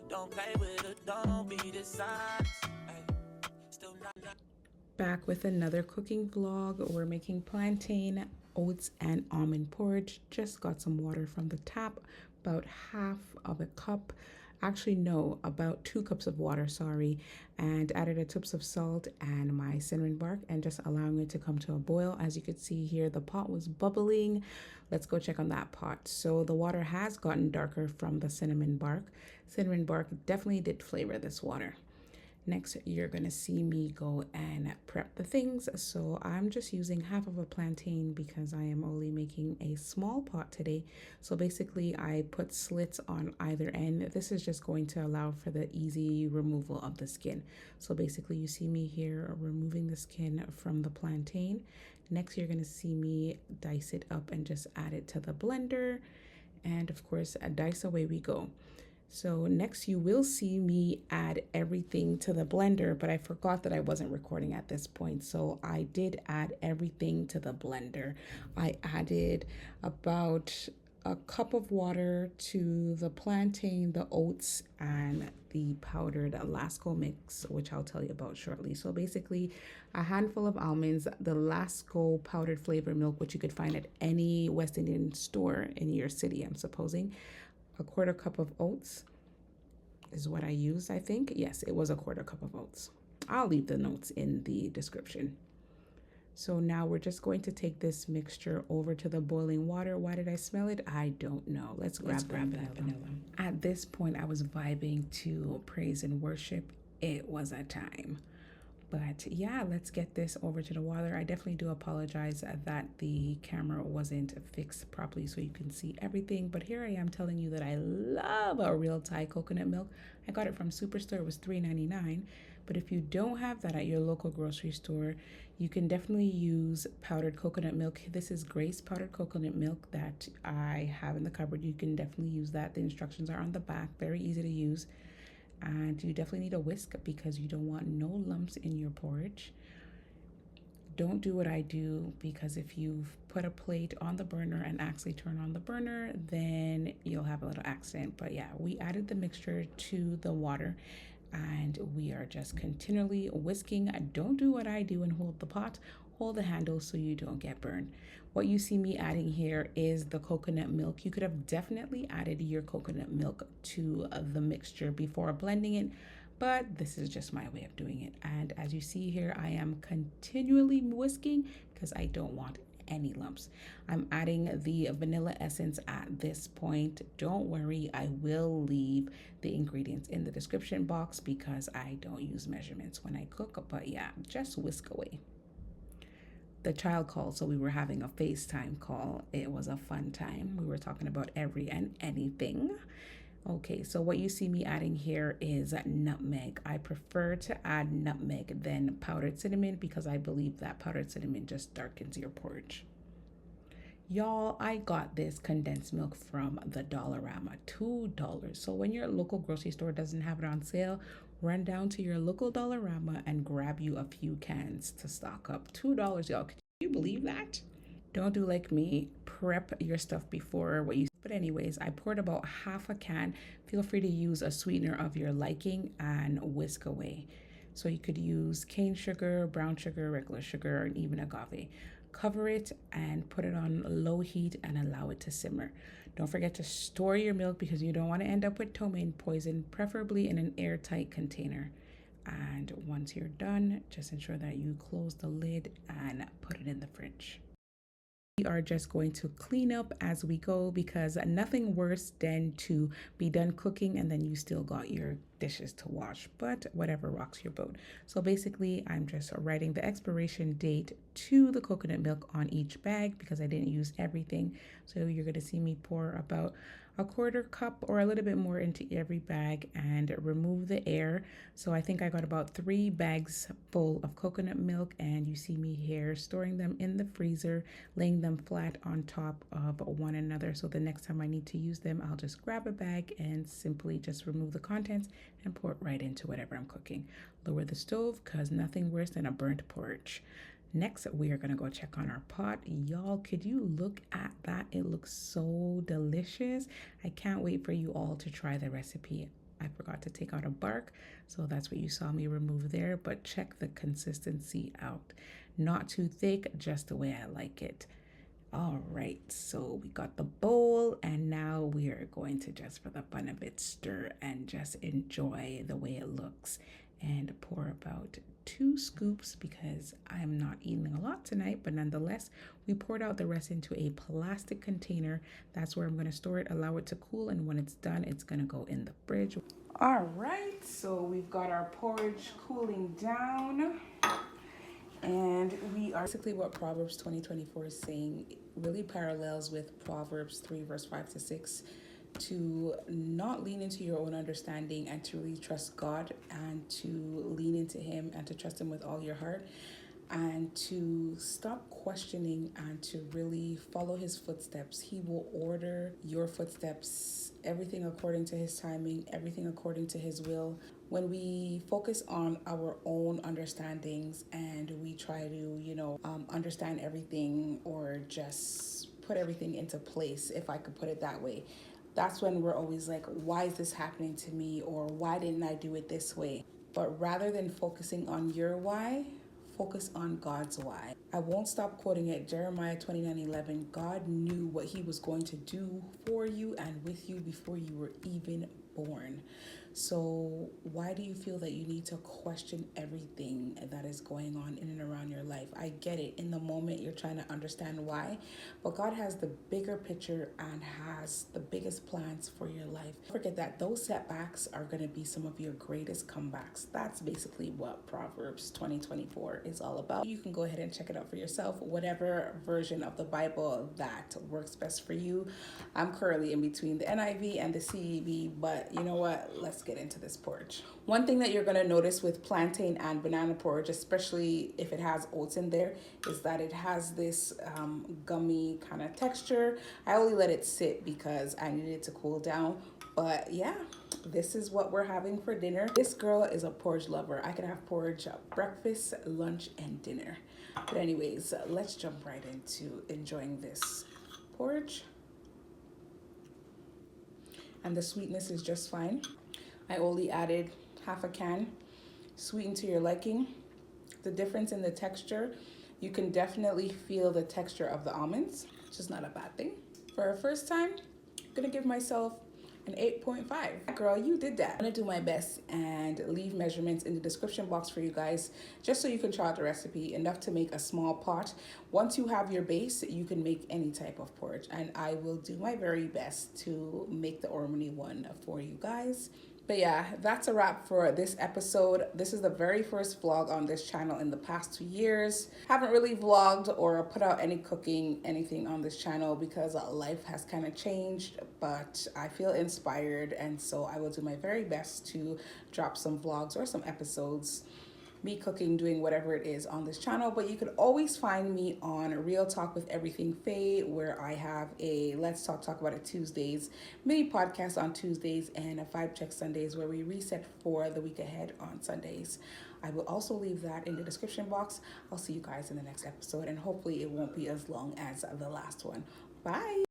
Don't play with it, don't be dishonest. Still not. Back with another cooking vlog. We're making plantain, oats, and almond porridge. Just got some water from the tap, about half of a cup. Actually, no, about 2 cups of water, sorry, and added a tips of salt and my cinnamon bark and just allowing it to come to a boil. As you can see here, the pot was bubbling. Let's go check on that pot. So the water has gotten darker from the cinnamon bark. Cinnamon bark definitely did flavor this water. Next, you're gonna see me go and prep the things. So I'm just using half of a plantain because I am only making a small pot today. So basically I put slits on either end. This is just going to allow for the easy removal of the skin. So basically you see me here removing the skin from the plantain. Next, you're gonna see me dice it up and just add it to the blender. And of course, dice away we go. So next you will see me add everything to the blender, but I forgot that I wasn't recording at this point. So I did add everything to the blender. I added about a cup of water to the plantain, the oats, and the powdered Lasco mix, which I'll tell you about shortly. So basically a handful of almonds, the Lasco powdered flavor milk, which you could find at any West Indian store in your city, I'm supposing. A quarter cup of oats is what I used, I think. Yes, it was a quarter cup of oats. I'll leave the notes in the description. So now we're just going to take this mixture over to the boiling water. Why did I smell it? I don't know. Let's grab that vanilla. At this point, I was vibing to praise and worship. It was a time. But yeah, let's get this over to the water. I definitely do apologize that the camera wasn't fixed properly so you can see everything. But here I am telling you that I love a real Thai coconut milk. I got it from Superstore. It was $3.99. But if you don't have that at your local grocery store, you can definitely use powdered coconut milk. This is Grace powdered coconut milk that I have in the cupboard. You can definitely use that. The instructions are on the back. Very easy to use. And you definitely need a whisk because you don't want no lumps in your porridge. Don't do what I do because if you've put a plate on the burner and actually turn on the burner, then you'll have a little accident. But yeah, we added the mixture to the water and we are just continually whisking. Don't do what I do and hold the pot. Hold the handle so you don't get burned. What you see me adding here is the coconut milk. You could have definitely added your coconut milk to the mixture before blending it, but this is just my way of doing it. And as you see here, I am continually whisking because I don't want any lumps. I'm adding the vanilla essence at this point. Don't worry, I will leave the ingredients in the description box because I don't use measurements when I cook, but yeah, just whisk away. The child called, so we were having a FaceTime call. It was a fun time. We were talking about every and anything. Okay, so what you see me adding here is nutmeg. I prefer to add nutmeg than powdered cinnamon because I believe that powdered cinnamon just darkens your porridge. Y'all, I got this condensed milk from the Dollarama, $2. So when your local grocery store doesn't have it on sale, run down to your local Dollarama and grab you a few cans to stock up. $2, y'all. Can you believe that? Don't do like me. Prep your stuff before what you. But anyways, I poured about half a can. Feel free to use a sweetener of your liking and whisk away. So you could use cane sugar, brown sugar, regular sugar, and even agave. Cover it and put it on low heat and allow it to simmer. Don't forget to store your milk because you don't want to end up with ptomaine poison, preferably in an airtight container. And once you're done, just ensure that you close the lid and put it in the fridge. We are just going to clean up as we go because nothing worse than to be done cooking and then you still got your dishes to wash, but whatever rocks your boat. So basically I'm just writing the expiration date to the coconut milk on each bag because I didn't use everything. So you're going to see me pour about a quarter cup or a little bit more into every bag and remove the air. So I think I got about 3 bags full of coconut milk and you see me here storing them in the freezer, laying them flat on top of one another. So the next time I need to use them, I'll just grab a bag and simply just remove the contents and pour it right into whatever I'm cooking. Lower the stove because nothing worse than a burnt porridge. Next, we are going to go check on our pot. Y'all, could you look at that? It looks so delicious. I can't wait for you all to try the recipe. I forgot to take out a bark, so that's what you saw me remove there, but check the consistency out. Not too thick, just the way I like it. All right, so we got the bowl, and now we are going to, just for the fun of it, stir and just enjoy the way it looks, and pour about 2 scoops because I'm not eating a lot tonight, but nonetheless, we poured out the rest into a plastic container. That's where I'm going to store it, allow it to cool, and when it's done, it's going to go in the fridge. All right, so we've got our porridge cooling down. And we are basically what Proverbs 20:24 is saying. It really parallels with Proverbs 3 verse 5 to 6, to not lean into your own understanding and to really trust God and to lean into him and to trust him with all your heart and to stop questioning and to really follow his footsteps. He will order your footsteps, everything according to his timing, everything according to his will. When we focus on our own understandings and we try to, understand everything or just put everything into place, if I could put it that way, that's when we're always like, why is this happening to me? Or why didn't I do it this way? But rather than focusing on your why, focus on God's why. I won't stop quoting it. Jeremiah 29:11. God knew what he was going to do for you and with you before you were even born. So why do you feel that you need to question everything that is going on in and around your life? I get it. In the moment, you're trying to understand why, but God has the bigger picture and has the biggest plans for your life. Don't forget that those setbacks are going to be some of your greatest comebacks. That's basically what Proverbs 20:24 is all about. You can go ahead and check it out for yourself, whatever version of the Bible that works best for you. I'm currently in between the NIV and the CEV, but you know what? Let's get into this porridge. One thing that you're going to notice with plantain and banana porridge, especially if it has oats in there, is that it has this gummy kind of texture. I only let it sit because I needed it to cool down. But yeah, this is what we're having for dinner. This girl is a porridge lover. I can have porridge breakfast, lunch, and dinner. But anyways, let's jump right into enjoying this porridge. And the sweetness is just fine. I only added half a can, sweeten to your liking. The difference in the texture, you can definitely feel the texture of the almonds, which is not a bad thing. For a first time, I'm gonna give myself an 8.5. Girl, you did that. I'm gonna do my best and leave measurements in the description box for you guys, just so you can try out the recipe, enough to make a small pot. Once you have your base, you can make any type of porridge, and I will do my very best to make the ormony one for you guys. But yeah, that's a wrap for this episode. This is the very first vlog on this channel in the past 2 years. Haven't really vlogged or put out any cooking, anything on this channel because life has kind of changed, but I feel inspired, and so I will do my very best to drop some vlogs or some episodes, me cooking, doing whatever it is on this channel. But you could always find me on Real Talk with Evrythingfay, where I have a Let's Talk About It Tuesdays, mini podcast on Tuesdays, and a 5 Check Sundays where we reset for the week ahead on Sundays. I will also leave that in the description box. I'll see you guys in the next episode, and hopefully it won't be as long as the last one. Bye.